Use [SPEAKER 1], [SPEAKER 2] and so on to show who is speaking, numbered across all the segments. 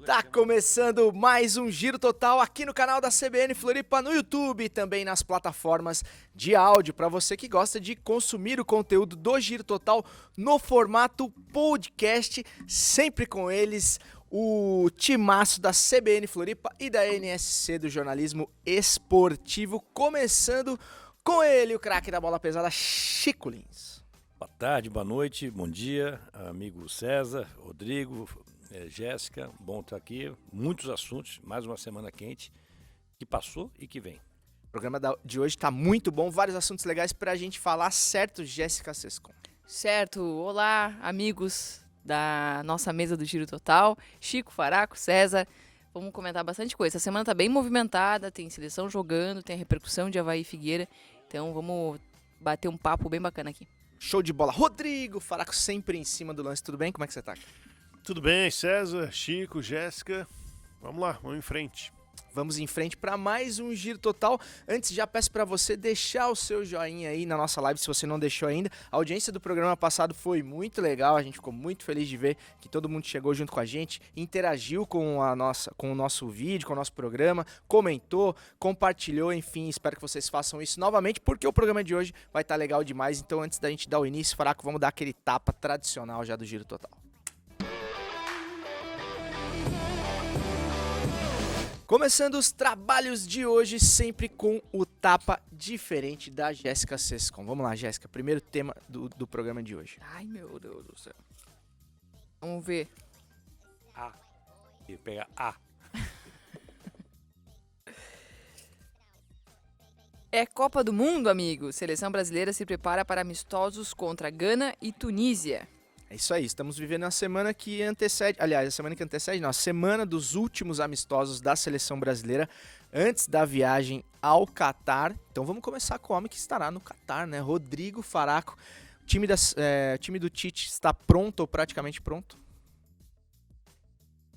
[SPEAKER 1] Tá começando mais um Giro Total aqui no canal da CBN Floripa, no YouTube e também nas plataformas de áudio, para você que gosta de consumir o conteúdo do Giro Total no formato podcast, sempre com eles, o timaço da CBN Floripa e da NSC do jornalismo esportivo, começando com ele, o craque da bola pesada, Chico Lins.
[SPEAKER 2] Boa tarde, boa noite, bom dia, amigo César, Rodrigo, Jéssica, bom estar aqui. Muitos assuntos, mais uma semana quente que passou e que vem.
[SPEAKER 1] O programa de hoje está muito bom, vários assuntos legais para a gente falar, certo, Jéssica Sescon?
[SPEAKER 3] Certo, olá amigos da nossa mesa do Giro Total, Chico, Faraco, César, vamos comentar bastante coisa. Essa semana tá bem movimentada, tem seleção jogando, tem a repercussão de Avaí e Figueira, então vamos bater um papo bem bacana aqui.
[SPEAKER 1] Show de bola. Rodrigo, Faraco sempre em cima do lance, tudo bem? Como é que você tá?
[SPEAKER 4] Tudo bem, César, Chico, Jéssica, vamos lá, vamos em frente.
[SPEAKER 1] Vamos em frente para mais um Giro Total. Antes, já peço para você deixar o seu joinha aí na nossa live, se você não deixou ainda. A audiência do programa passado foi muito legal, a gente ficou muito feliz de ver que todo mundo chegou junto com a gente, interagiu com o nosso vídeo, com o nosso programa, comentou, compartilhou, enfim, espero que vocês façam isso novamente, porque o programa de hoje vai estar legal demais. Então, antes da gente dar o início, Faraco, vamos dar aquele tapa tradicional já do Giro Total. Começando os trabalhos de hoje, sempre com o tapa diferente da Jéssica Sescon. Vamos lá, Jéssica, primeiro tema do programa de hoje.
[SPEAKER 3] Ai, meu Deus do céu. Vamos ver.
[SPEAKER 2] A. E pega A.
[SPEAKER 3] É Copa do Mundo, amigo. Seleção brasileira se prepara para amistosos contra Gana e Tunísia.
[SPEAKER 1] É isso aí, estamos vivendo a semana que antecede, aliás, a semana que antecede, não, a semana dos últimos amistosos da seleção brasileira antes da viagem ao Catar. Então vamos começar com o homem que estará no Catar, né? Rodrigo Faraco. O time do Tite está pronto ou praticamente pronto?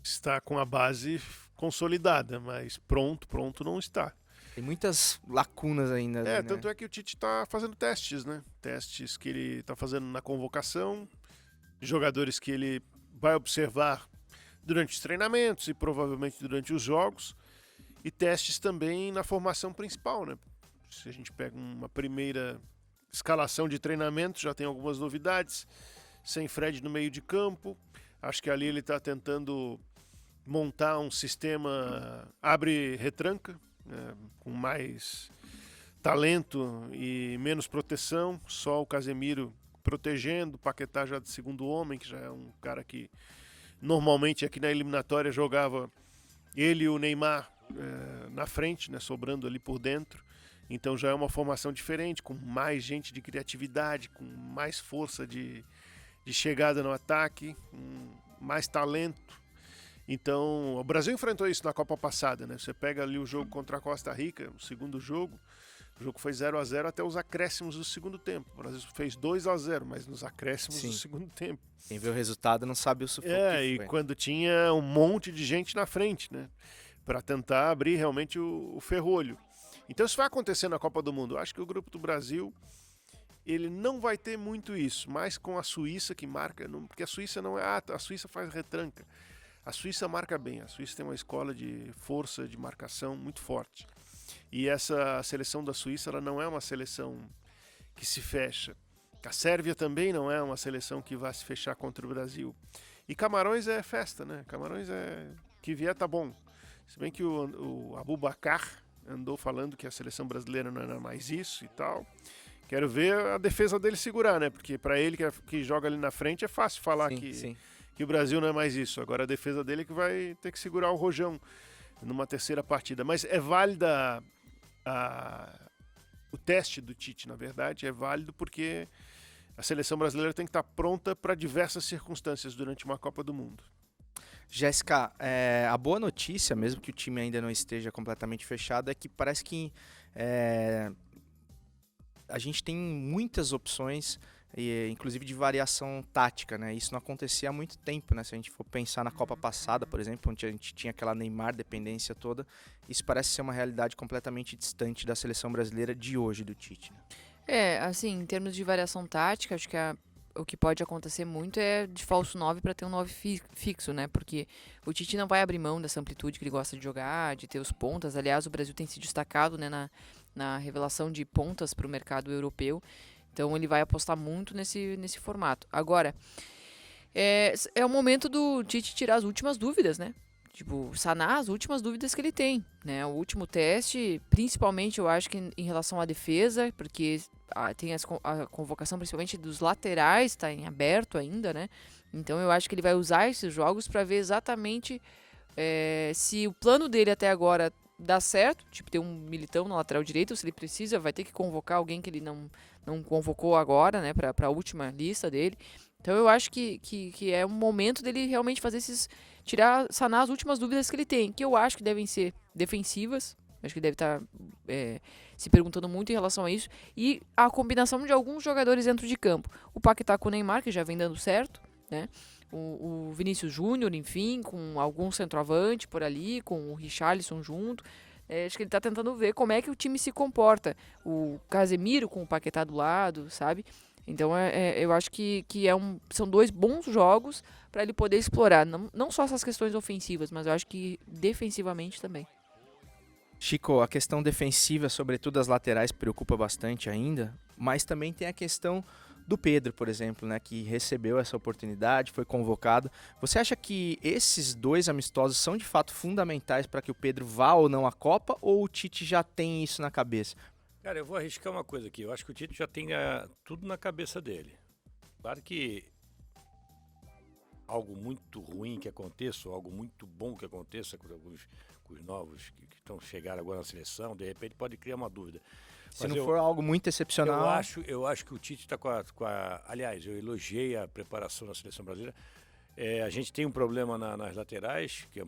[SPEAKER 4] Está com a base consolidada, mas pronto não está.
[SPEAKER 1] Tem muitas lacunas ainda. Né?
[SPEAKER 4] Tanto é que o Tite está fazendo testes, né? Testes que ele está fazendo na convocação, jogadores que ele vai observar durante os treinamentos e provavelmente durante os jogos, e testes também na formação principal, né? Se a gente pega uma primeira escalação de treinamento, já tem algumas novidades, sem Fred no meio de campo, acho que ali ele está tentando montar um sistema abre-retranca, né? Com mais talento e menos proteção, só o Casemiro protegendo, o Paquetá já de segundo homem, que já é um cara que normalmente aqui na eliminatória jogava ele e o Neymar na frente, né, sobrando ali por dentro. Então já é uma formação diferente, com mais gente de criatividade, com mais força de chegada no ataque, com mais talento. Então o Brasil enfrentou isso na Copa passada, né? Você pega ali o jogo contra a Costa Rica, o segundo jogo, o jogo foi 0-0 até os acréscimos do segundo tempo. O Brasil fez 2-0, mas nos acréscimos do segundo tempo.
[SPEAKER 1] Quem vê o resultado não sabe o sufoco que
[SPEAKER 4] e
[SPEAKER 1] foi.
[SPEAKER 4] Quando tinha um monte de gente na frente, né? Para tentar abrir realmente o ferrolho. Então isso vai acontecer na Copa do Mundo. Eu acho que o grupo do Brasil, ele não vai ter muito isso, mas com a Suíça que marca, porque a Suíça não é... a Suíça faz retranca. A Suíça marca bem, a Suíça tem uma escola de força, de marcação muito forte. E essa seleção da Suíça, ela não é uma seleção que se fecha. A Sérvia também não é uma seleção que vai se fechar contra o Brasil. E Camarões é festa, né? Camarões que vier tá bom. Se bem que o Abubakar andou falando que a seleção brasileira não era mais isso e tal. Quero ver a defesa dele segurar, né? Porque para ele que joga ali na frente é fácil falar que o Brasil não é mais isso. Agora a defesa dele é que vai ter que segurar o rojão numa terceira partida. Mas é válida o teste do Tite, na verdade, é válido porque a seleção brasileira tem que estar pronta para diversas circunstâncias durante uma Copa do Mundo.
[SPEAKER 1] Jéssica, a boa notícia, mesmo que o time ainda não esteja completamente fechado, é que parece que a gente tem muitas opções, inclusive de variação tática, né? Isso não acontecia há muito tempo, né? Se a gente for pensar na Copa passada, por exemplo, onde a gente tinha aquela Neymar dependência toda, isso parece ser uma realidade completamente distante da seleção brasileira de hoje, do Tite, né?
[SPEAKER 3] Assim, em termos de variação tática, acho que o que pode acontecer muito é de falso 9 para ter um 9 fixo, né? Porque o Tite não vai abrir mão dessa amplitude que ele gosta de jogar, de ter os pontas. Aliás, o Brasil tem se destacado, né, na revelação de pontas para o mercado europeu. Então ele vai apostar muito nesse formato. Agora, é o momento do Tite tirar as últimas dúvidas, né? Tipo, sanar as últimas dúvidas que ele tem, né? O último teste, principalmente eu acho que em relação à defesa, porque tem a convocação principalmente dos laterais, está em aberto ainda, né? Então eu acho que ele vai usar esses jogos para ver exatamente se o plano dele até agora dá certo, tipo ter um Militão na lateral direita, ou se ele precisa, vai ter que convocar alguém que ele não convocou agora, né? Para a última lista dele. Então eu acho que é um momento dele realmente fazer sanar as últimas dúvidas que ele tem, que eu acho que devem ser defensivas. Acho que ele deve estar se perguntando muito em relação a isso. E a combinação de alguns jogadores dentro de campo. O Paquetá com o Neymar, que já vem dando certo, né? O Vinícius Júnior, enfim, com algum centroavante por ali, com o Richarlison junto. Acho que ele está tentando ver como é que o time se comporta. O Casemiro com o Paquetá do lado, sabe? Então eu acho que são 2 bons jogos para ele poder explorar, não só essas questões ofensivas, mas eu acho que defensivamente também.
[SPEAKER 1] Chico, a questão defensiva, sobretudo as laterais, preocupa bastante ainda, mas também tem a questão do Pedro, por exemplo, né, que recebeu essa oportunidade, foi convocado. Você acha que esses 2 amistosos são de fato fundamentais para que o Pedro vá ou não à Copa, ou o Tite já tem isso na cabeça?
[SPEAKER 2] Cara, eu vou arriscar uma coisa aqui. Eu acho que o Tite já tem tudo na cabeça dele. Claro que algo muito ruim que aconteça, ou algo muito bom que aconteça com os novos que estão chegando agora na seleção, de repente pode criar uma dúvida.
[SPEAKER 1] Se não for algo muito excepcional...
[SPEAKER 2] Eu acho que o Tite está com a... Aliás, eu elogiei a preparação da seleção brasileira. A gente tem um problema nas laterais, que é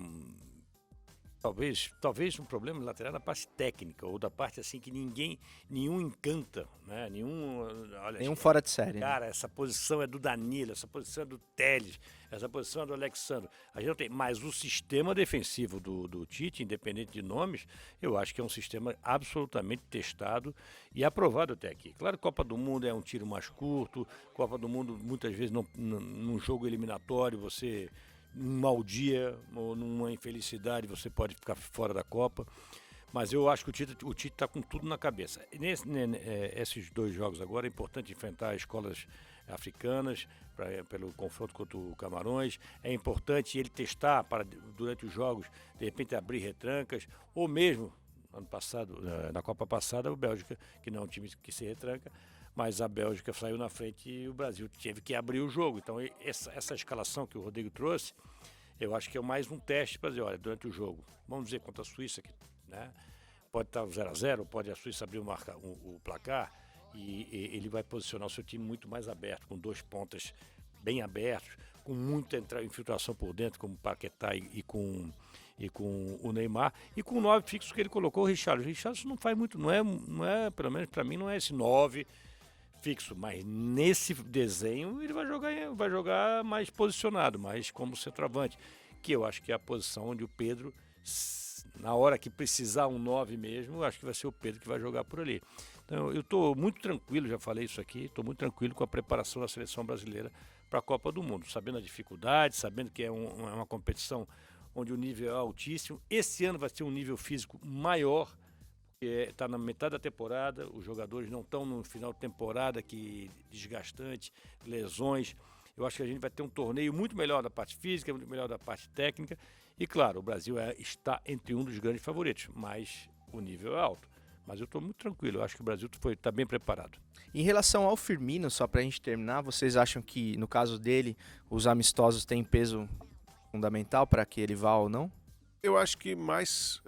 [SPEAKER 2] talvez um problema lateral na parte técnica, ou da parte assim que nenhum encanta, né?
[SPEAKER 1] Nenhum fora de série.
[SPEAKER 2] Cara, essa posição é do Danilo, essa posição é do Telles, essa posição é do Alexandre. A gente não tem, mas o sistema defensivo do Tite, independente de nomes, eu acho que é um sistema absolutamente testado e aprovado até aqui. Claro, Copa do Mundo é um tiro mais curto, Copa do Mundo muitas vezes num jogo eliminatório você... num mau dia ou numa infelicidade você pode ficar fora da Copa, mas eu acho que o Tite está com tudo na cabeça. Esses 2 jogos agora é importante enfrentar escolas africanas pelo confronto contra o Camarões, é importante ele testar durante os jogos, de repente abrir retrancas, ou mesmo ano passado, na Copa passada, o Bélgica, que não é um time que se retranca, mas a Bélgica saiu na frente e o Brasil teve que abrir o jogo. Então essa escalação que o Rodrigo trouxe, eu acho que é mais um teste para dizer, olha, durante o jogo, vamos dizer contra a Suíça, né? Pode estar 0-0, pode a Suíça abrir o placar e ele vai posicionar o seu time muito mais aberto, com 2 pontas bem abertos, com muita infiltração por dentro, como o Paquetá e com o Neymar, e com o 9 fixo que ele colocou, o Richarlison. O Richarlison não faz muito, não é, pelo menos para mim, não é esse 9 fixo, mas nesse desenho ele vai jogar mais posicionado, mais como centroavante, que eu acho que é a posição onde o Pedro, na hora que precisar um 9 mesmo, eu acho que vai ser o Pedro que vai jogar por ali. Então eu estou muito tranquilo, já falei isso aqui, estou muito tranquilo com a preparação da seleção brasileira para a Copa do Mundo, sabendo a dificuldade, sabendo que é uma competição onde o nível é altíssimo. Esse ano vai ser um nível físico maior, está na metade da temporada, os jogadores não estão no final de temporada, que desgastante, lesões. Eu acho que a gente vai ter um torneio muito melhor da parte física, muito melhor da parte técnica. E claro, o Brasil está entre um dos grandes favoritos, mas o nível é alto. Mas eu estou muito tranquilo, eu acho que o Brasil está bem preparado.
[SPEAKER 1] Em relação ao Firmino, só para a gente terminar, vocês acham que no caso dele, os amistosos têm peso fundamental para que ele vá ou não?
[SPEAKER 4] Eu acho que mais...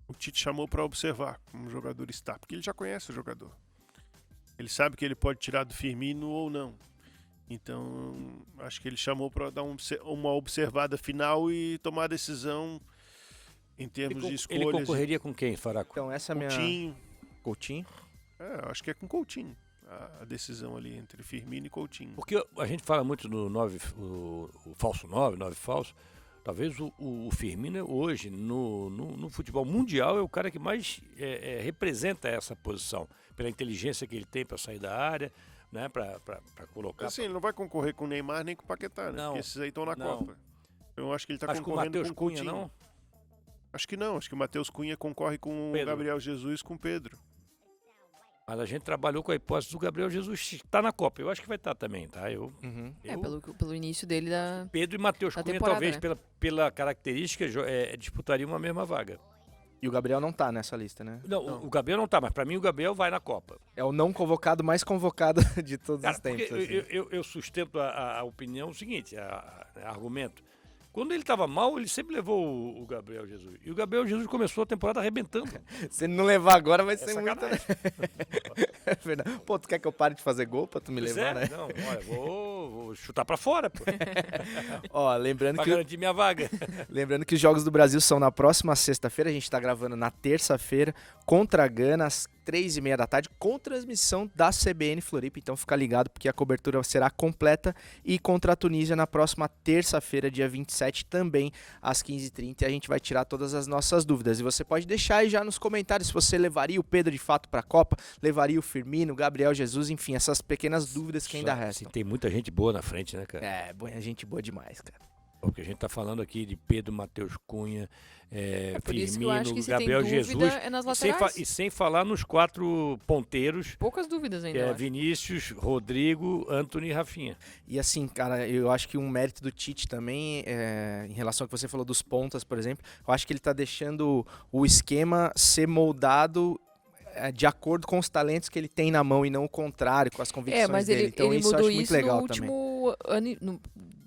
[SPEAKER 4] o Tite chamou para observar como o jogador está, porque ele já conhece o jogador. Ele sabe que ele pode tirar do Firmino ou não. Então, acho que ele chamou para dar uma observada final e tomar a decisão em termos de escolhas.
[SPEAKER 2] Ele concorreria com quem, Faraco?
[SPEAKER 1] Então, essa é a
[SPEAKER 4] Coutinho.
[SPEAKER 1] Coutinho?
[SPEAKER 4] Acho que é com Coutinho. A decisão ali entre Firmino e Coutinho.
[SPEAKER 2] Porque a gente fala muito do 9, o falso 9 falso. Talvez o Firmino hoje, no futebol mundial, é o cara que mais representa essa posição. Pela inteligência que ele tem para sair da área, né, para colocar.
[SPEAKER 4] Assim, ele não vai concorrer com o Neymar nem com o Paquetá, né?
[SPEAKER 2] Não,
[SPEAKER 4] Porque esses aí estão na
[SPEAKER 2] não.
[SPEAKER 4] Copa. Eu acho que ele tá
[SPEAKER 2] Acho que o
[SPEAKER 4] concorrendo
[SPEAKER 2] Matheus
[SPEAKER 4] com o
[SPEAKER 2] Cunha,
[SPEAKER 4] Coutinho.
[SPEAKER 2] não?
[SPEAKER 4] Acho que não. Acho que o Matheus Cunha concorre com o
[SPEAKER 2] Pedro.
[SPEAKER 4] Gabriel Jesus com o Pedro.
[SPEAKER 2] Mas a gente trabalhou com a hipótese do Gabriel Jesus estar na Copa. Eu acho que vai estar também, tá?
[SPEAKER 1] Uhum.
[SPEAKER 3] Pelo início dele da...
[SPEAKER 2] Pedro e Matheus
[SPEAKER 3] da
[SPEAKER 2] Cunha,
[SPEAKER 3] temporada,
[SPEAKER 2] talvez,
[SPEAKER 3] né?
[SPEAKER 2] pela característica, disputariam uma mesma vaga.
[SPEAKER 1] E o Gabriel não tá nessa lista, né?
[SPEAKER 2] Não, o Gabriel não tá, mas para mim o Gabriel vai na Copa.
[SPEAKER 1] É o não convocado mais convocado de todos
[SPEAKER 2] Cara,
[SPEAKER 1] os tempos.
[SPEAKER 2] porque
[SPEAKER 1] assim.
[SPEAKER 2] eu sustento a opinião seguinte, argumento. Quando ele estava mal, ele sempre levou o Gabriel Jesus. E o Gabriel Jesus começou a temporada arrebentando.
[SPEAKER 1] Se ele não levar agora, vai
[SPEAKER 2] É
[SPEAKER 1] ser muito.
[SPEAKER 2] sacanagem.
[SPEAKER 1] É verdade. Pô, tu quer que eu pare de fazer gol pra tu me
[SPEAKER 2] Pois
[SPEAKER 1] levar, né?
[SPEAKER 2] Não, olha, vou chutar pra fora, pô,
[SPEAKER 1] Ó, lembrando
[SPEAKER 2] pra
[SPEAKER 1] que,
[SPEAKER 2] garantir minha vaga.
[SPEAKER 1] lembrando que os Jogos do Brasil são na próxima sexta-feira. A gente tá gravando na terça-feira contra a Gana, às 3h30 da tarde, com transmissão da CBN Floripa. Então fica ligado, porque a cobertura será completa. E contra a Tunísia na próxima terça-feira, dia 27, também às 15h30. E a gente vai tirar todas as nossas dúvidas. E você pode deixar aí já nos comentários se você levaria o Pedro de fato pra Copa, levaria o Firmino, o Gabriel Jesus, enfim, essas pequenas dúvidas que ainda restam.
[SPEAKER 2] Tem muita gente boa na frente, né, cara?
[SPEAKER 1] É, gente boa demais, cara.
[SPEAKER 2] Porque a gente tá falando aqui de Pedro, Matheus Cunha,
[SPEAKER 3] Por isso que eu acho
[SPEAKER 2] Firmino,
[SPEAKER 3] que se
[SPEAKER 2] Gabriel
[SPEAKER 3] tem dúvida
[SPEAKER 2] Jesus.
[SPEAKER 3] é nas
[SPEAKER 2] E sem,
[SPEAKER 3] laterais.
[SPEAKER 2] e sem falar nos 4 ponteiros,
[SPEAKER 3] Poucas dúvidas ainda,
[SPEAKER 2] que
[SPEAKER 3] eu
[SPEAKER 2] é
[SPEAKER 3] acho.
[SPEAKER 2] Vinícius, Rodrigo, Antony e Rafinha.
[SPEAKER 1] E assim, cara, eu acho que um mérito do Tite também, em relação ao que você falou dos pontas, por exemplo, eu acho que ele tá deixando o esquema ser moldado de acordo com os talentos que ele tem na mão e não o contrário, com as convicções
[SPEAKER 3] Mas
[SPEAKER 1] dele.
[SPEAKER 3] ele,
[SPEAKER 1] Então
[SPEAKER 3] ele
[SPEAKER 1] isso eu
[SPEAKER 3] mudou
[SPEAKER 1] acho muito
[SPEAKER 3] isso
[SPEAKER 1] legal
[SPEAKER 3] no
[SPEAKER 1] também.
[SPEAKER 3] último ano,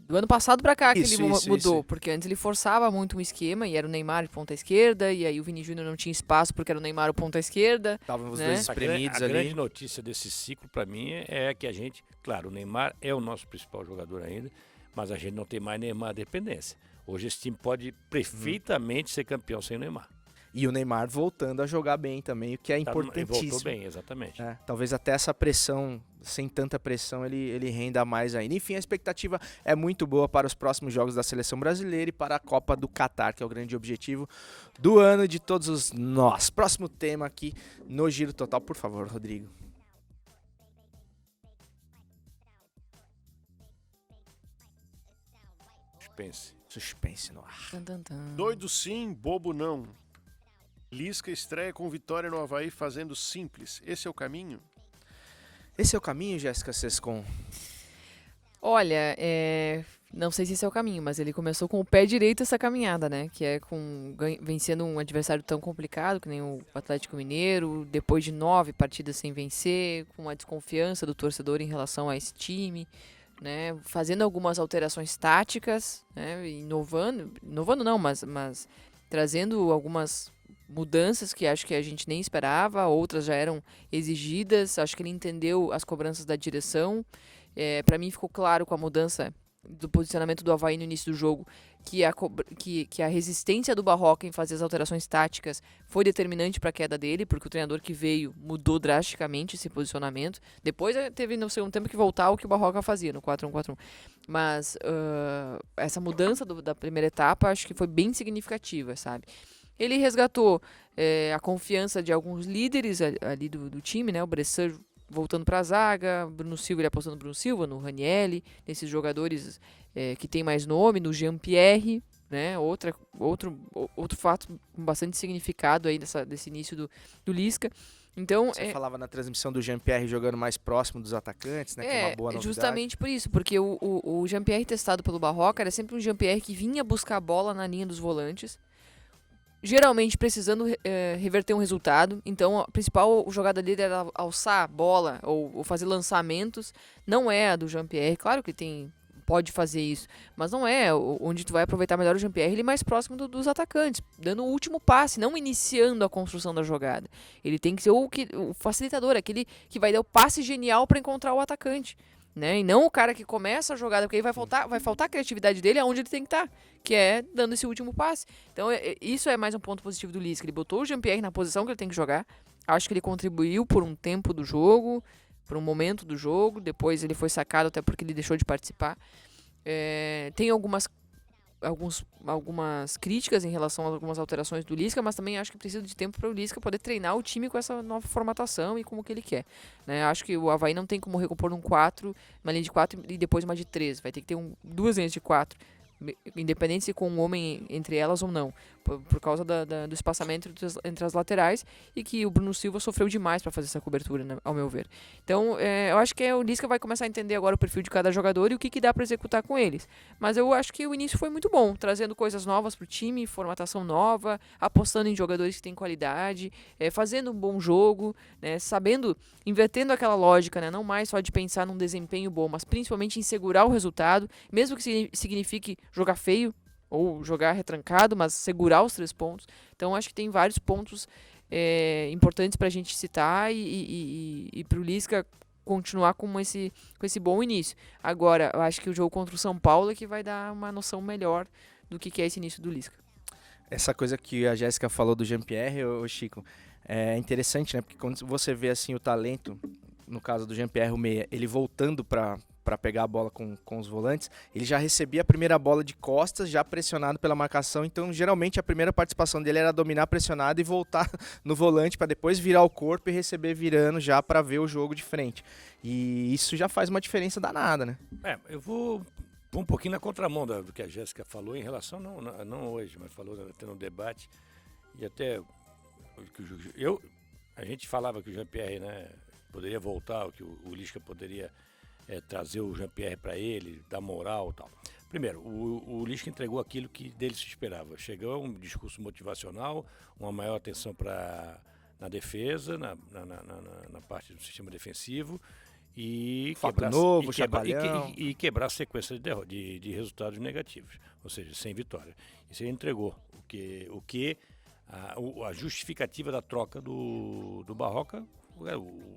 [SPEAKER 3] do ano passado pra cá que
[SPEAKER 1] Isso,
[SPEAKER 3] ele
[SPEAKER 1] isso,
[SPEAKER 3] mudou,
[SPEAKER 1] isso.
[SPEAKER 3] porque antes ele forçava muito um esquema e era o Neymar de ponta esquerda, e aí o Vini Júnior não tinha espaço porque era o Neymar o ponta esquerda.
[SPEAKER 1] Estavam os
[SPEAKER 3] né?
[SPEAKER 1] dois
[SPEAKER 2] A
[SPEAKER 1] espremidos ali.
[SPEAKER 2] grande notícia desse ciclo, para mim, é que a gente, claro, o Neymar é o nosso principal jogador ainda, mas a gente não tem mais Neymar dependência. Hoje esse time pode perfeitamente ser campeão sem o Neymar.
[SPEAKER 1] E o Neymar voltando a jogar bem também, o que é
[SPEAKER 2] Ele voltou
[SPEAKER 1] importantíssimo.
[SPEAKER 2] bem, exatamente.
[SPEAKER 1] Talvez até essa pressão, sem tanta pressão, ele renda mais ainda. Enfim, a expectativa é muito boa para os próximos jogos da Seleção Brasileira e para a Copa do Catar, que é o grande objetivo do ano de todos nós. Próximo tema aqui no Giro Total, por favor, Rodrigo. Suspense no ar.
[SPEAKER 3] Tan, tan, tan.
[SPEAKER 4] Doido sim, bobo não. Lisca estreia com vitória no Avaí fazendo simples. Esse é o caminho?
[SPEAKER 1] Esse é o caminho, Jéssica Sescon?
[SPEAKER 3] Olha, não sei se esse é o caminho, mas ele começou com o pé direito essa caminhada, né? Que é vencendo um adversário tão complicado que nem o Atlético Mineiro, depois de 9 partidas sem vencer, com a desconfiança do torcedor em relação a esse time, né? Fazendo algumas alterações táticas, né? Inovando não, mas trazendo algumas mudanças que acho que a gente nem esperava, outras já eram exigidas. Acho que ele entendeu as cobranças da direção. Para mim ficou claro com a mudança do posicionamento do Avaí no início do jogo que a resistência do Barroca em fazer as alterações táticas foi determinante para a queda dele, porque o treinador que veio mudou drasticamente esse posicionamento. Depois teve no segundo tempo que voltar ao que o Barroca fazia no 4-1-4-1. Mas essa mudança da primeira etapa acho que foi bem significativa, sabe? Ele resgatou a confiança de alguns líderes ali do time, né? O Bressan voltando para a zaga, Bruno Silva, ele apostando no Bruno Silva, no Ranieri, nesses jogadores que tem mais nome, no Jean-Pierre, né? Outro fato com bastante significado aí desse início do Lisca. Então,
[SPEAKER 1] Você falava na transmissão do Jean-Pierre jogando mais próximo dos atacantes, né? Que é uma boa novidade.
[SPEAKER 3] Justamente por isso, porque o Jean-Pierre testado pelo Barroca era sempre um Jean-Pierre que vinha buscar a bola na linha dos volantes, geralmente precisando reverter um resultado. Então, a principal jogada dele era alçar a bola ou fazer lançamentos. Não é a do Jean-Pierre. Claro que pode fazer isso, mas não é onde tu vai aproveitar melhor o Jean-Pierre. Ele é mais próximo dos atacantes, dando o último passe, não iniciando a construção da jogada. Ele tem que ser o facilitador, aquele que vai dar o passe genial para encontrar o atacante, né? E não o cara que começa a jogada, porque aí vai faltar a criatividade dele aonde ele tem que estar, que é dando esse último passe. Então isso é mais um ponto positivo do Lisca. Ele botou o Jean-Pierre na posição que ele tem que jogar. Acho que ele contribuiu por um tempo do jogo, por um momento do jogo. Depois ele foi sacado até porque ele deixou de participar. Tem algumas algumas críticas em relação a algumas alterações do Lisca, mas também acho que precisa de tempo para o Lisca poder treinar o time com essa nova formatação e como que ele quer. Né? Acho que o Avaí não tem como recompor um 4, uma linha de 4 e depois uma de 3. Vai ter que ter duas linhas de 4, independente se com um homem entre elas ou não, por causa do espaçamento entre as laterais, e que o Bruno Silva sofreu demais para fazer essa cobertura, né, ao meu ver. Então, eu acho que o Lisca vai começar a entender agora o perfil de cada jogador e o que dá para executar com eles. Mas eu acho que o início foi muito bom, trazendo coisas novas para o time, formatação nova, apostando em jogadores que têm qualidade, fazendo um bom jogo, né, invertendo aquela lógica, né, não mais só de pensar num desempenho bom, mas principalmente em segurar o resultado, mesmo que signifique jogar feio ou jogar retrancado, mas segurar os 3 pontos. Então acho que tem vários pontos importantes para a gente citar e para o Lisca continuar com esse bom início. Agora, eu acho que o jogo contra o São Paulo é que vai dar uma noção melhor do que é esse início do Lisca.
[SPEAKER 1] Essa coisa que a Jéssica falou do Jean-Pierre, ô Chico, é interessante, né? Porque quando você vê assim o talento, no caso do Jean-Pierre, o meia, ele voltando para pegar a bola com os volantes, ele já recebia a primeira bola de costas, já pressionado pela marcação, então geralmente a primeira participação dele era dominar pressionado e voltar no volante para depois virar o corpo e receber virando já para ver o jogo de frente. E isso já faz uma diferença danada, né?
[SPEAKER 2] Eu vou um pouquinho na contramão do que a Jéssica falou em relação, não hoje, mas falou até no debate, e até a gente falava que o Jean-Pierre, né, poderia voltar, que o Lisca poderia trazer o Jean-Pierre para ele, dar moral e tal. Primeiro, o Lisca entregou aquilo que dele se esperava. Chegou um discurso motivacional, uma maior atenção na defesa, na parte do sistema defensivo, e quebrar a sequência de resultados negativos, ou seja, sem vitória. Isso ele entregou. A justificativa da troca do Barroca,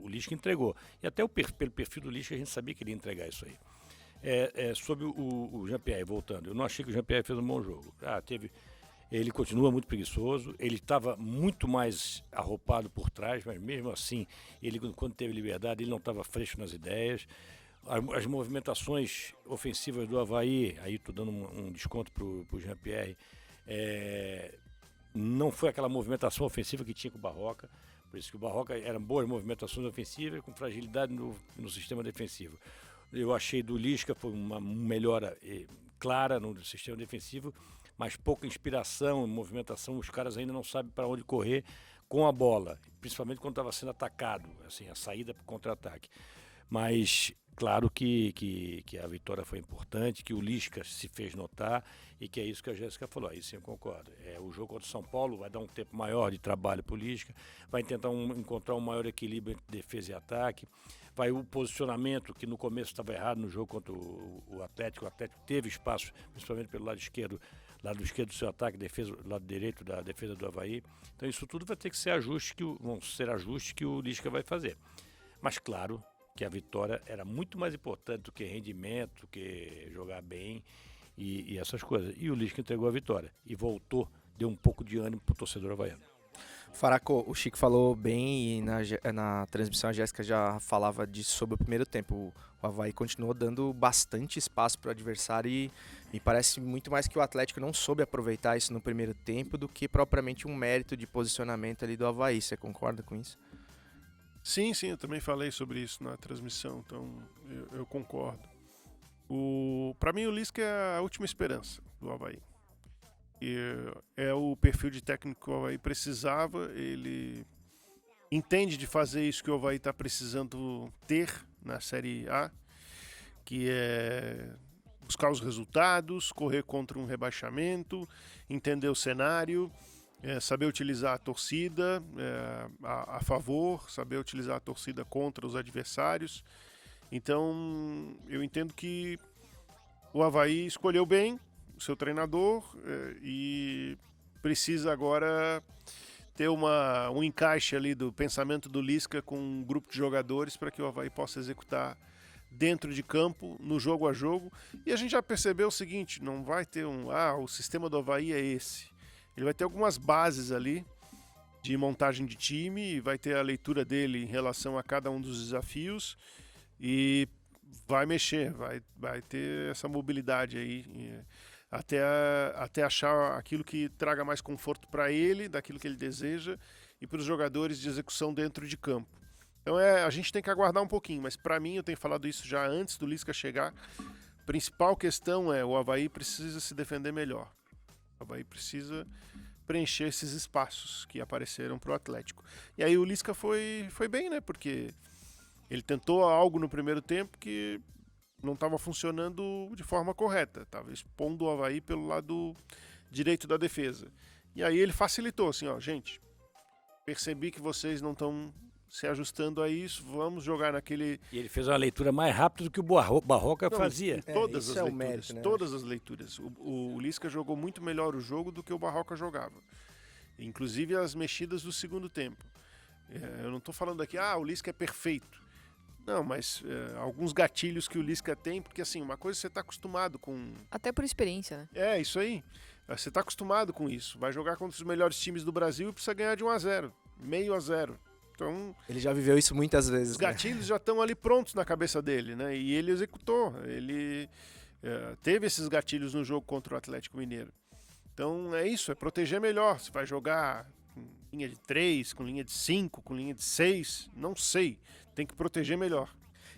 [SPEAKER 2] o Lisca entregou. E até pelo perfil do Lisca a gente sabia que ele ia entregar isso aí. Sobre o Jean-Pierre, voltando, eu não achei que o Jean-Pierre fez um bom jogo. Ele continua muito preguiçoso, ele estava muito mais arropado por trás, mas mesmo assim, ele quando teve liberdade, ele não estava fresco nas ideias. As movimentações ofensivas do Avaí, aí estou dando um desconto para o Jean-Pierre, não foi aquela movimentação ofensiva que tinha com o Barroca. Por isso que o Barroca eram boas movimentações ofensivas com fragilidade no sistema defensivo. Eu achei do Lisca foi uma melhora clara no sistema defensivo, mas pouca inspiração, movimentação. Os caras ainda não sabem para onde correr com a bola, principalmente quando estava sendo atacado, assim, a saída para o contra-ataque. Mas claro que a vitória foi importante, que o Lisca se fez notar e que é isso que a Jéssica falou. Aí sim eu concordo. O jogo contra o São Paulo vai dar um tempo maior de trabalho para o Lisca, vai tentar encontrar um maior equilíbrio entre defesa e ataque. O posicionamento, que no começo estava errado no jogo contra o Atlético. O Atlético teve espaço, principalmente pelo lado esquerdo do seu ataque, lado direito da defesa do Avaí. Então isso tudo vai ter que ser ajustes que o Lisca vai fazer. Mas claro que a vitória era muito mais importante do que rendimento, que jogar bem e essas coisas. E o Lisca entregou a vitória e voltou, deu um pouco de ânimo para o torcedor havaiano.
[SPEAKER 1] Faraco, o Chico falou bem e na transmissão a Jéssica já falava disso sobre o primeiro tempo. O Avaí continuou dando bastante espaço para o adversário e parece muito mais que o Atlético não soube aproveitar isso no primeiro tempo do que propriamente um mérito de posicionamento ali do Avaí. Você concorda com isso?
[SPEAKER 4] Sim, eu também falei sobre isso na transmissão, então eu concordo. Para mim o Lisca é a última esperança do Avaí. É o perfil de técnico que o Avaí precisava, ele entende de fazer isso que o Avaí está precisando ter na Série A, que é buscar os resultados, correr contra um rebaixamento, entender o cenário, saber utilizar a torcida a favor, saber utilizar a torcida contra os adversários. Então eu entendo que o Avaí escolheu bem o seu treinador e precisa agora ter um encaixe ali do pensamento do Lisca com um grupo de jogadores para que o Avaí possa executar dentro de campo, no jogo a jogo. E a gente já percebeu o seguinte, não vai ter o sistema do Avaí é esse. Ele vai ter algumas bases ali de montagem de time, vai ter a leitura dele em relação a cada um dos desafios e vai mexer, vai ter essa mobilidade aí. até achar aquilo que traga mais conforto para ele, daquilo que ele deseja, e para os jogadores de execução dentro de campo. Então a gente tem que aguardar um pouquinho, mas para mim, eu tenho falado isso já antes do Lisca chegar, a principal questão é o Avaí precisa se defender melhor. O Avaí precisa preencher esses espaços que apareceram para o Atlético. E aí o Lisca foi bem, né? Porque ele tentou algo no primeiro tempo que não estava funcionando de forma correta. Estava expondo o Avaí pelo lado direito da defesa. E aí ele facilitou, assim, ó, gente, percebi que vocês não estão se ajustando a isso, vamos jogar naquele...
[SPEAKER 2] E ele fez uma leitura mais rápida do que o Barroca fazia.
[SPEAKER 4] Todas as
[SPEAKER 1] isso é o
[SPEAKER 4] leituras,
[SPEAKER 1] mérito, né?
[SPEAKER 4] todas as leituras. O Lisca jogou muito melhor o jogo do que o Barroca jogava. Inclusive as mexidas do segundo tempo. Eu não estou falando aqui, o Lisca é perfeito. Não, mas alguns gatilhos que o Lisca tem, porque assim, uma coisa você está acostumado com...
[SPEAKER 3] Até por experiência, né?
[SPEAKER 4] É, isso aí. Você está acostumado com isso. Vai jogar contra os melhores times do Brasil e precisa ganhar de 1-0, meio a 0. Então,
[SPEAKER 1] Ele já viveu isso muitas vezes.
[SPEAKER 4] os gatilhos já estão ali prontos na cabeça dele, né? E ele executou. Ele teve esses gatilhos no jogo contra o Atlético Mineiro. Então é isso, é proteger melhor. Se vai jogar com linha de 3, com linha de 5, com linha de 6, não sei. Tem que proteger melhor.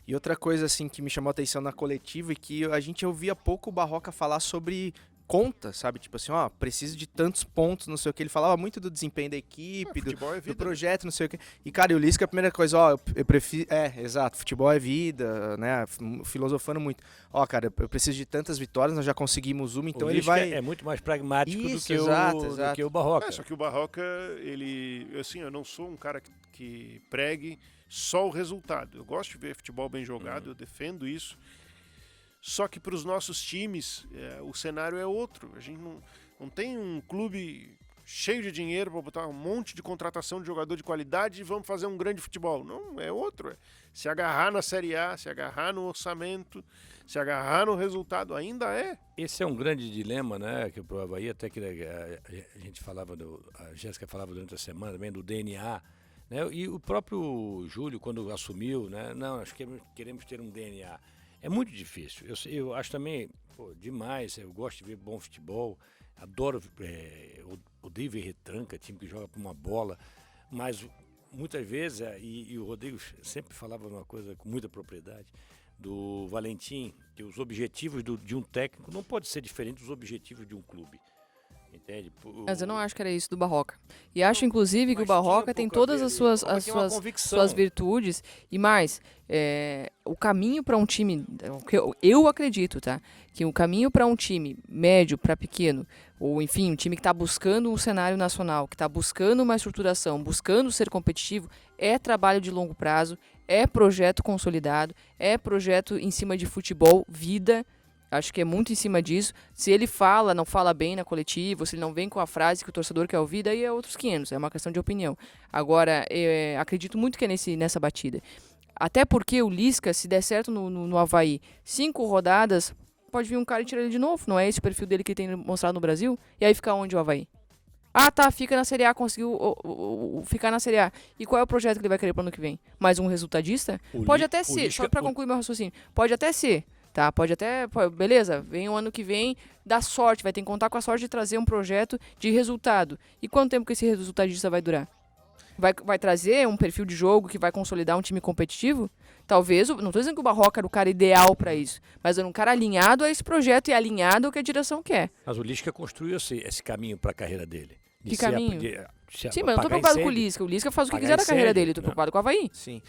[SPEAKER 1] E outra coisa assim que me chamou a atenção na coletiva é que a gente ouvia pouco o Barroca falar sobre conta, sabe? Tipo assim, preciso de tantos pontos, não sei o que. Ele falava muito do desempenho da equipe,
[SPEAKER 4] Futebol é
[SPEAKER 1] do
[SPEAKER 4] vida.
[SPEAKER 1] projeto, não sei o que. E, cara, e o Lisca, a primeira coisa, eu prefiro... exato, futebol é vida, né? Filosofando muito. Cara, eu preciso de tantas vitórias, nós já conseguimos uma, então
[SPEAKER 2] o
[SPEAKER 1] ele
[SPEAKER 2] Lisca
[SPEAKER 1] vai...
[SPEAKER 2] é muito mais pragmático
[SPEAKER 1] Isso,
[SPEAKER 2] do que
[SPEAKER 1] exato.
[SPEAKER 2] do que o Barroca.
[SPEAKER 4] Só que o Barroca, ele... Assim, eu não sou um cara que pregue só o resultado. Eu gosto de ver futebol bem jogado, eu defendo isso. Só que para os nossos times, o cenário é outro. A gente não tem um clube cheio de dinheiro para botar um monte de contratação de jogador de qualidade e vamos fazer um grande futebol. Não, é outro. Se agarrar na Série A, se agarrar no orçamento, se agarrar no resultado, ainda é.
[SPEAKER 2] Esse é um grande dilema, né? Que o Avaí, até que a gente falava, a Jéssica falava durante a semana também do DNA. Né? E o próprio Júlio, quando assumiu, né? Não, nós queremos ter um DNA. É muito difícil. Eu acho também demais. Eu gosto de ver bom futebol. Adoro odeio ver retranca, time que joga por uma bola. Mas muitas vezes, e o Rodrigo sempre falava uma coisa com muita propriedade, do Valentim, que os objetivos de um técnico não podem ser diferentes dos objetivos de um clube. Entende?
[SPEAKER 3] Mas eu não acho que era isso do Barroca. E acho, inclusive, que o
[SPEAKER 2] Mas tinha
[SPEAKER 3] Barroca
[SPEAKER 2] um
[SPEAKER 3] tem
[SPEAKER 2] pouco a
[SPEAKER 3] todas
[SPEAKER 2] ver,
[SPEAKER 3] as suas,
[SPEAKER 2] ele tinha uma convicção.
[SPEAKER 3] suas virtudes. E mais, o caminho para um time, eu acredito, tá? Que o caminho para um time médio para pequeno, ou enfim, um time que está buscando um cenário nacional, que está buscando uma estruturação, buscando ser competitivo, é trabalho de longo prazo, é projeto consolidado, é projeto em cima de futebol, vida. Acho que é muito em cima disso. Se ele não fala bem na coletiva, se ele não vem com a frase que o torcedor quer ouvir, daí é outros 500, é uma questão de opinião. Agora, acredito muito que é nessa batida. Até porque o Lisca, se der certo no Avaí, 5 rodadas, pode vir um cara e tirar ele de novo. Não é esse o perfil dele que ele tem mostrado no Brasil? E aí fica onde o Avaí? Fica na Série A, conseguiu ficar na Série A. E qual é o projeto que ele vai querer para o ano que vem? Mais um resultadista? Pode até ser, só para concluir meu raciocínio, pode até ser. Tá, beleza, vem o ano que vem, dá sorte, vai ter que contar com a sorte de trazer um projeto de resultado. E quanto tempo que esse resultadista vai durar? Vai trazer um perfil de jogo que vai consolidar um time competitivo? Talvez, não estou dizendo que o Barroca era o cara ideal para isso, mas era um cara alinhado a esse projeto e alinhado ao que a direção quer.
[SPEAKER 2] Mas o Lisca construiu esse caminho para a carreira dele.
[SPEAKER 3] Que caminho? Sim, mas eu não tô preocupado com o Lisca. O Lisca faz o que quiser na carreira dele. Eu tô preocupado com o Avaí.
[SPEAKER 1] Sim.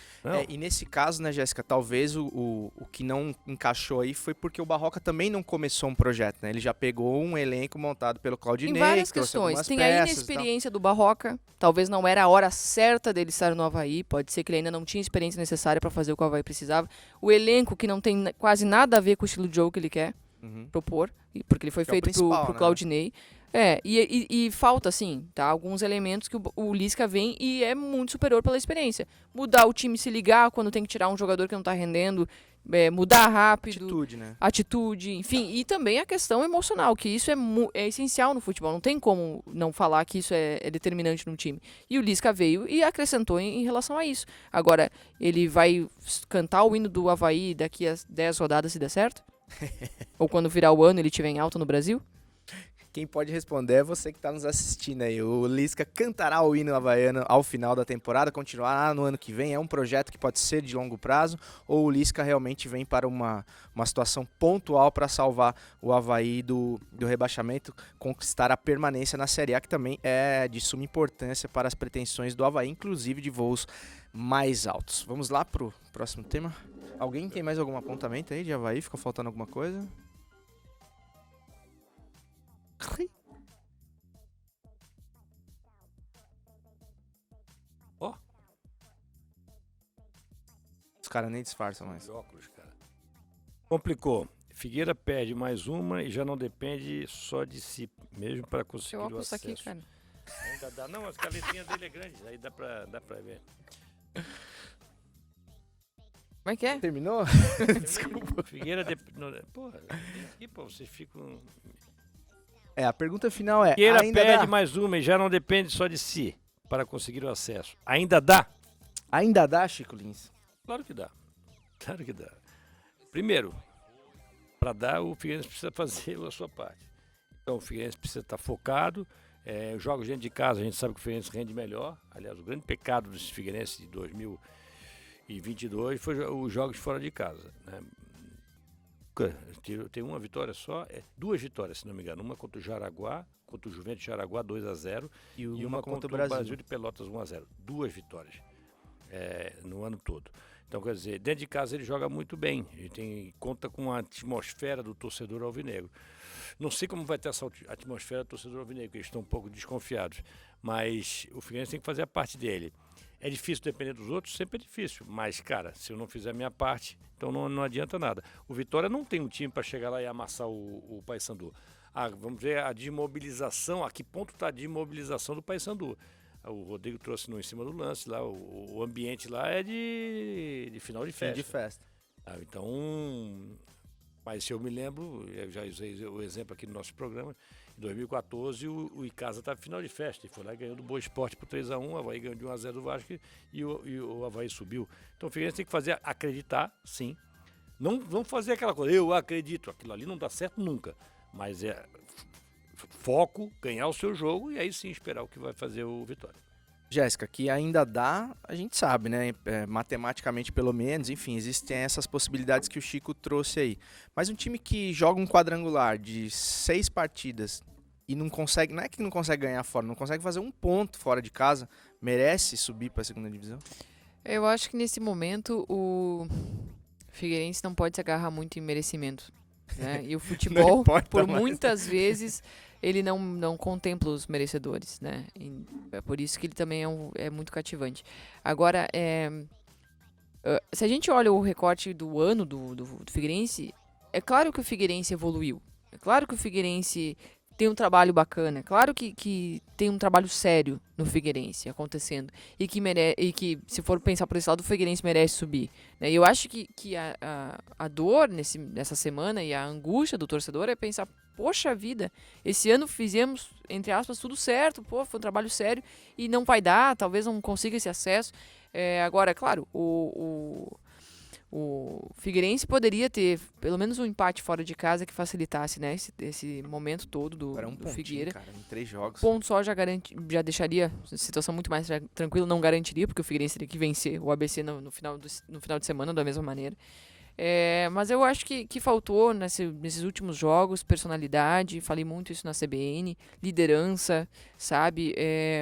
[SPEAKER 1] E nesse caso, né, Jéssica, talvez o que não encaixou aí foi porque o Barroca também não começou um projeto, né? Ele já pegou um elenco montado pelo Claudinei.
[SPEAKER 3] Tem várias questões. Tem a inexperiência do Barroca. Talvez não era a hora certa dele estar no Avaí. Pode ser que ele ainda não tinha experiência necessária para fazer o que o Avaí precisava. O elenco que não tem quase nada a ver com o estilo de jogo que ele quer propor. Porque ele foi feito pro Claudinei. E falta, assim, tá? Alguns elementos que o Lisca vem e é muito superior pela experiência. Mudar o time, se ligar quando tem que tirar um jogador que não tá rendendo, mudar rápido.
[SPEAKER 1] Atitude, né?
[SPEAKER 3] Atitude, enfim. E também a questão emocional, que isso é essencial no futebol. Não tem como não falar que isso é determinante no time. E o Lisca veio e acrescentou em relação a isso. Agora, ele vai cantar o hino do Avaí daqui a 10 rodadas, se der certo? Ou quando virar o ano ele estiver em alta no Brasil?
[SPEAKER 1] quem pode responder é você que está nos assistindo aí. O Lisca cantará o hino havaiano ao final da temporada, continuará no ano que vem? É um projeto que pode ser de longo prazo? Ou o Lisca realmente vem para uma situação pontual para salvar o Avaí do rebaixamento, conquistar a permanência na Série A, que também é de suma importância para as pretensões do Avaí, inclusive de voos mais altos. Vamos lá pro próximo tema? Alguém tem mais algum apontamento aí de Avaí? Ficou faltando alguma coisa?
[SPEAKER 2] Ó.
[SPEAKER 1] Os caras nem disfarçam mais.
[SPEAKER 2] Os óculos, cara. Complicou. Figueira perde mais uma e já não depende só de si mesmo para conseguir
[SPEAKER 3] Seu
[SPEAKER 2] o
[SPEAKER 3] óculos tá
[SPEAKER 2] acesso.
[SPEAKER 3] aqui, cara.
[SPEAKER 2] Ainda dá. Não, as caletinhas dele é grande, aí dá pra ver.
[SPEAKER 3] Como é que é?
[SPEAKER 1] Terminou? Desculpa.
[SPEAKER 2] Figueira porra, aqui, pô, vocês ficam.
[SPEAKER 1] A pergunta final é,
[SPEAKER 2] Figueira
[SPEAKER 1] ainda
[SPEAKER 2] perde
[SPEAKER 1] dá?
[SPEAKER 2] mais uma e já não depende só de si para conseguir o acesso. Ainda dá?
[SPEAKER 1] Ainda dá, Chico Lins?
[SPEAKER 2] Claro que dá. Claro que dá. Primeiro, para dar, o Figueirense precisa fazer a sua parte. Então, o Figueirense precisa estar focado. Jogos dentro de casa, a gente sabe que o Figueirense rende melhor. Aliás, o grande pecado desse Figueirense de 2022 foi os jogos fora de casa, né? Tem uma vitória só, duas vitórias, se não me engano. Uma contra o Jaraguá, contra o Juventus de Jaraguá, 2-0.
[SPEAKER 1] E
[SPEAKER 2] uma
[SPEAKER 1] contra
[SPEAKER 2] o Brasil de Pelotas, 1-0. Duas vitórias no ano todo. Então, quer dizer, dentro de casa ele joga muito bem. Ele conta com a atmosfera do torcedor alvinegro. Não sei como vai ter essa atmosfera do torcedor alvinegro, porque eles estão um pouco desconfiados. Mas o Figueirense tem que fazer a parte dele. É difícil depender dos outros? Sempre é difícil. Mas, cara, se eu não fizer a minha parte, então não adianta nada. O Vitória não tem um time para chegar lá e amassar o Paysandu. Vamos ver a desmobilização, a que ponto está a desmobilização do Paysandu. O Rodrigo trouxe no em cima do lance lá, o ambiente lá é de final de festa.
[SPEAKER 1] Fim de festa.
[SPEAKER 2] Então, mas se eu me lembro, eu já usei o exemplo aqui no nosso programa, em 2014 o Icasa estava em final de festa, e foi lá e ganhou do Boa Esporte por 3-1, o Avaí ganhou de 1-0 do Vasco e o Avaí subiu. Então o Figueirense tem que fazer, acreditar, sim. Não vamos fazer aquela coisa, eu acredito, aquilo ali não dá certo nunca, mas foco, ganhar o seu jogo e aí sim esperar o que vai fazer o Vitória.
[SPEAKER 1] Jéssica, que ainda dá, a gente sabe, né? Matematicamente pelo menos, enfim, existem essas possibilidades que o Chico trouxe aí. Mas um time que joga um quadrangular de 6 partidas e não consegue, não é que não consegue ganhar fora, não consegue fazer um ponto fora de casa, merece subir para a segunda divisão?
[SPEAKER 3] Eu acho que nesse momento o Figueirense não pode se agarrar muito em merecimento, né? E o futebol, por muitas vezes, ele não contempla os merecedores, né? E é por isso que ele também é muito cativante. Agora, se a gente olha o recorte do ano do Figueirense, é claro que o Figueirense evoluiu. É claro que o Figueirense tem um trabalho bacana. É claro que tem um trabalho sério no Figueirense acontecendo. E que se for pensar por esse lado, o Figueirense merece subir, né? E eu acho que a dor nessa semana e a angústia do torcedor é pensar, poxa vida, esse ano fizemos, entre aspas, tudo certo, pô, foi um trabalho sério e não vai dar, talvez não consiga esse acesso. Agora, claro, o Figueirense poderia ter pelo menos um empate fora de casa que facilitasse, né, esse momento todo do Figueira.
[SPEAKER 1] Cara, em 3 jogos.
[SPEAKER 3] Ponto só já deixaria a situação muito mais tranquila, não garantiria, porque o Figueirense teria que vencer o ABC no final de semana da mesma maneira. Mas eu acho que faltou nesses últimos jogos personalidade, falei muito isso na CBN, liderança, sabe?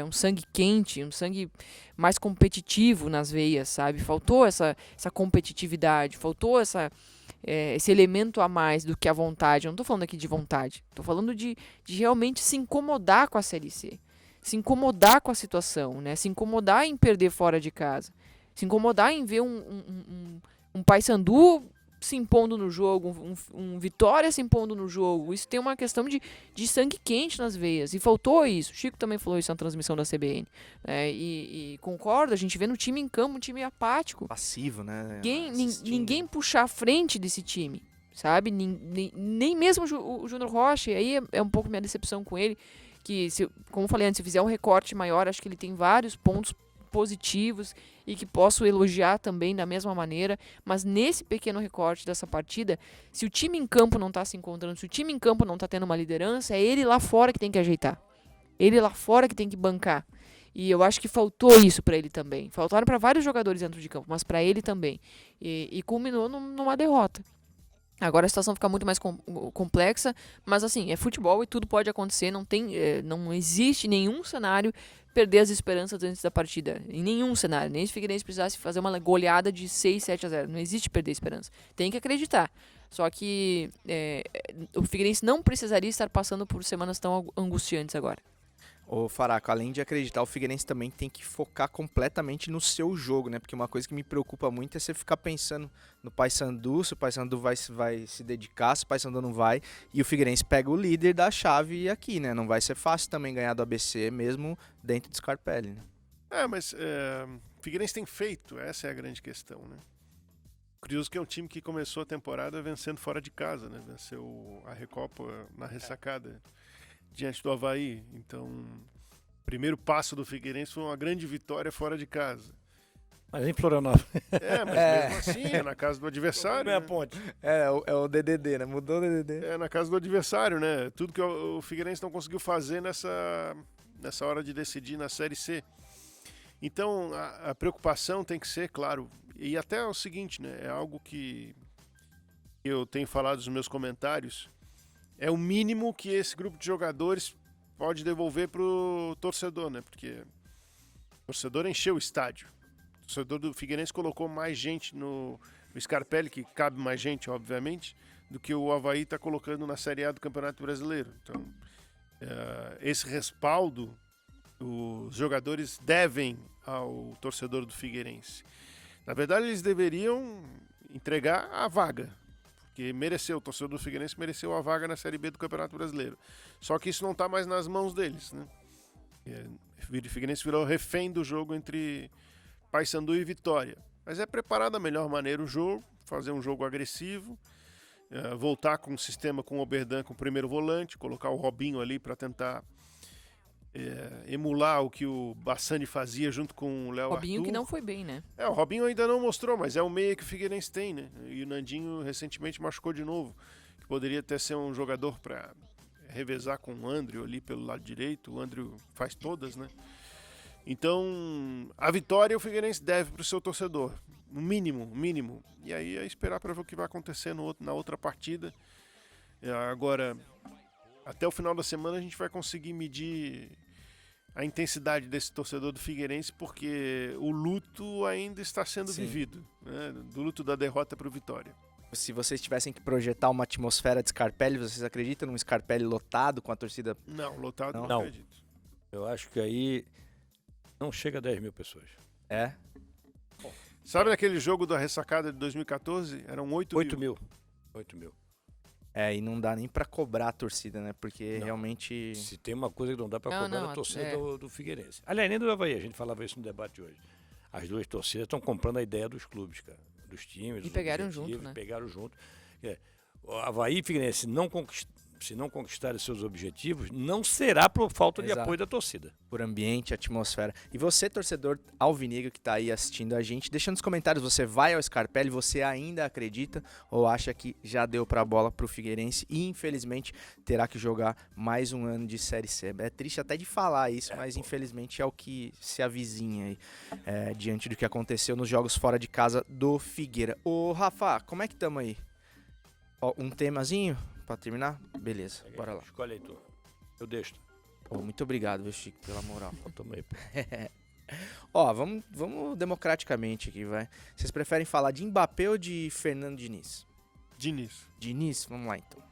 [SPEAKER 3] Um sangue quente, um sangue mais competitivo nas veias, sabe? Faltou essa competitividade, faltou esse elemento a mais do que a vontade. Eu não estou falando aqui de vontade, estou falando de realmente se incomodar com a Série C, se incomodar com a situação, né? Se incomodar em perder fora de casa, se incomodar em ver um Paysandu se impondo no jogo, um Vitória se impondo no jogo. Isso tem uma questão de sangue quente nas veias. E faltou isso. O Chico também falou isso na transmissão da CBN. E concordo, a gente vê no time em campo um time apático.
[SPEAKER 1] Passivo, né?
[SPEAKER 3] Ninguém puxa a frente desse time, sabe? Nem mesmo o Júnior Rocha. E aí é um pouco minha decepção com ele. Que, como eu falei antes, se fizer um recorte maior, acho que ele tem vários pontos positivos e que posso elogiar também da mesma maneira, mas nesse pequeno recorte dessa partida, se o time em campo não está se encontrando, se o time em campo não está tendo uma liderança, é ele lá fora que tem que ajeitar. Ele lá fora que tem que bancar. E eu acho que faltou isso para ele também. Faltaram para vários jogadores dentro de campo, mas para ele também. E culminou numa derrota. Agora a situação fica muito mais complexa, mas assim, é futebol e tudo pode acontecer. Não existe nenhum cenário perder as esperanças antes da partida. Em nenhum cenário. Nem se o Figueirense precisasse fazer uma goleada de 6-7-0. Não existe perder esperança. Tem que acreditar. Só que o Figueirense não precisaria estar passando por semanas tão angustiantes agora.
[SPEAKER 1] Ô Faraco, além de acreditar, o Figueirense também tem que focar completamente no seu jogo, né? Porque uma coisa que me preocupa muito é você ficar pensando no Paysandu, se o Paysandu vai se dedicar, se o Paysandu não vai, e o Figueirense pega o líder da chave aqui, né? Não vai ser fácil também ganhar do ABC, mesmo dentro do Scarpelli, né?
[SPEAKER 4] Mas o Figueirense tem feito, essa é a grande questão, né? Curioso que é um time que começou a temporada vencendo fora de casa, né? Venceu a Recopa na ressacada diante do Avaí. Então, o primeiro passo do Figueirense foi uma grande vitória fora de casa.
[SPEAKER 2] Mas em Florianópolis.
[SPEAKER 4] Mas mesmo assim, é na casa do adversário.
[SPEAKER 2] É a
[SPEAKER 4] Né?
[SPEAKER 2] ponte.
[SPEAKER 1] É o DDD, né? Mudou o DDD.
[SPEAKER 4] É na casa do adversário, né? Tudo que o Figueirense não conseguiu fazer nessa hora de decidir na Série C. Então, a preocupação tem que ser, claro, e até o seguinte, né? É algo que eu tenho falado nos meus comentários, é o mínimo que esse grupo de jogadores pode devolver pro torcedor, né? Porque o torcedor encheu o estádio. O torcedor do Figueirense colocou mais gente no Scarpelli, que cabe mais gente, obviamente, do que o Avaí está colocando na Série A do Campeonato Brasileiro. Então, esse respaldo os jogadores devem ao torcedor do Figueirense. Na verdade, eles deveriam entregar a vaga, porque mereceu, o torcedor do Figueirense mereceu a vaga na Série B do Campeonato Brasileiro. Só que isso não está mais nas mãos deles, né? O Figueirense virou refém do jogo entre Paysandu e Vitória. Mas é preparar da melhor maneira o jogo, fazer um jogo agressivo, voltar com um sistema com o Oberdan com o primeiro volante, colocar o Robinho ali para tentar emular o que o Bassani fazia junto com o Léo
[SPEAKER 3] Robinho
[SPEAKER 4] Arthur.
[SPEAKER 3] que não foi bem, né?
[SPEAKER 4] O Robinho ainda não mostrou, mas é o meia que o Figueirense tem, né? E o Nandinho recentemente machucou de novo, que poderia até ser um jogador para revezar com o Andrew ali pelo lado direito. O Andrew faz todas, né? Então, a vitória o Figueirense deve para o seu torcedor, o mínimo. E aí é esperar para ver o que vai acontecer na outra partida. Agora, até o final da semana a gente vai conseguir medir a intensidade desse torcedor do Figueirense, porque o luto ainda está sendo vivido, né? Do luto da derrota para o Vitória.
[SPEAKER 1] Se vocês tivessem que projetar uma atmosfera de Scarpelli, vocês acreditam num Scarpelli lotado com a torcida?
[SPEAKER 4] Não, lotado
[SPEAKER 1] Não.
[SPEAKER 4] não acredito.
[SPEAKER 2] Eu acho que aí não chega a 10 mil pessoas.
[SPEAKER 1] É?
[SPEAKER 4] Sabe naquele jogo da ressacada de 2014? Eram 8 mil.
[SPEAKER 2] 8 mil.
[SPEAKER 1] E não dá nem pra cobrar a torcida, né? Porque
[SPEAKER 2] Não.
[SPEAKER 1] realmente...
[SPEAKER 2] Se tem uma coisa que não dá para cobrar
[SPEAKER 3] Não,
[SPEAKER 2] a torcida
[SPEAKER 3] é.
[SPEAKER 2] do Figueirense. Aliás, nem do Avaí, a gente falava isso no debate hoje. As duas torcidas estão comprando a ideia dos clubes, cara. Dos times,
[SPEAKER 3] E
[SPEAKER 2] dos
[SPEAKER 3] pegaram
[SPEAKER 2] objetivos,
[SPEAKER 3] junto, né?
[SPEAKER 2] Pegaram junto. O Avaí e Figueirense, se não conquistarem seus objetivos, não será por falta de
[SPEAKER 1] Exato.
[SPEAKER 2] apoio da torcida.
[SPEAKER 1] Por ambiente, atmosfera. E você, torcedor alvinegro que tá aí assistindo a gente, deixa nos comentários, você vai ao Scarpelli, você ainda acredita ou acha que já deu pra bola pro Figueirense e infelizmente terá que jogar mais um ano de Série C. É triste até de falar isso, mas infelizmente é o que se avizinha aí, diante do que aconteceu nos jogos fora de casa do Figueira. Ô Rafa, como é que tamo aí? Ó, um temazinho pra terminar? Beleza, bora lá.
[SPEAKER 2] Escolhe aí tu. Eu deixo.
[SPEAKER 1] Pô, muito obrigado, viu, Chico, pela moral.
[SPEAKER 2] Eu tomei.
[SPEAKER 1] Ó, vamos democraticamente aqui, vai. Vocês preferem falar de Mbappé ou de Fernando Diniz?
[SPEAKER 4] Diniz.
[SPEAKER 1] Diniz? Vamos lá, então.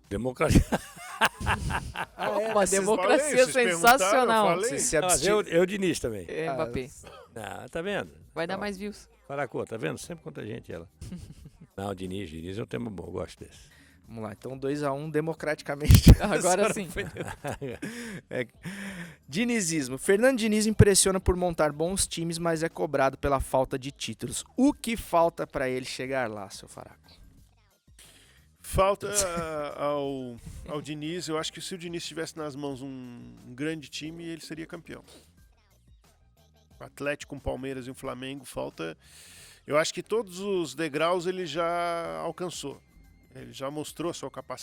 [SPEAKER 2] Democracia.
[SPEAKER 3] Uma democracia
[SPEAKER 4] Vocês perguntaram,
[SPEAKER 3] sensacional.
[SPEAKER 4] eu falei.
[SPEAKER 1] Você se
[SPEAKER 2] Mas eu Diniz também.
[SPEAKER 3] É, Mbappé.
[SPEAKER 2] Ah, tá vendo?
[SPEAKER 3] Vai dar mais views.
[SPEAKER 2] Faracô, tá vendo? Sempre conta gente ela. Não, Diniz é um tema bom, eu gosto desse.
[SPEAKER 1] Vamos lá, então 2-1 democraticamente.
[SPEAKER 3] Agora sim.
[SPEAKER 1] Dinizismo. Fernando Diniz impressiona por montar bons times, mas é cobrado pela falta de títulos. O que falta pra ele chegar lá, seu Faraco?
[SPEAKER 4] Falta ao Diniz, eu acho que se o Diniz tivesse nas mãos um grande time, ele seria campeão. Atlético, um Palmeiras e um Flamengo, falta... Eu acho que todos os degraus ele já alcançou. Ele já mostrou a sua capacidade.